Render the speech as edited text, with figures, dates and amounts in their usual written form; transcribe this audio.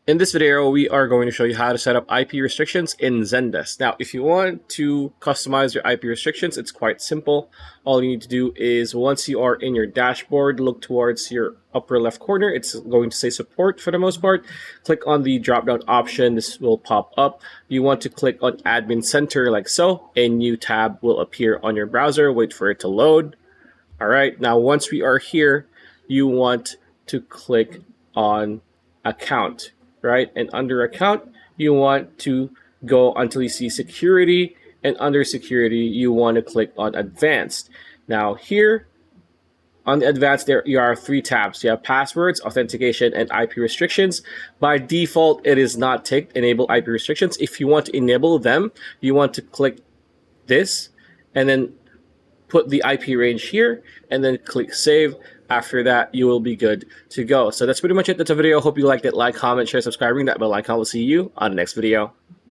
In this video, we are going to show you how to set up IP restrictions in Zendesk. Now, if you want to customize your IP restrictions, it's quite simple. All you need to do is once you are in your dashboard, look towards your upper left corner. It's going to say support for the most part. Click on the drop-down option. This will pop up. You want to click on Admin Center like so. A new tab will appear on your browser. Wait for it to load. All right. Now, once we are here, you want to click on Account. Right? And under account, you want to go until you see security, and under security, you want to click on advanced. Now here on the advanced, there are three tabs. You have passwords, authentication, and IP restrictions. By default, it is not ticked, enable IP restrictions. If you want to enable them, you want to click this and then put the IP range here and then click save. After that, you will be good to go. So that's pretty much it. That's a video. Hope you liked it. Like, comment, share, subscribe, ring that bell icon. We'll see you on the next video.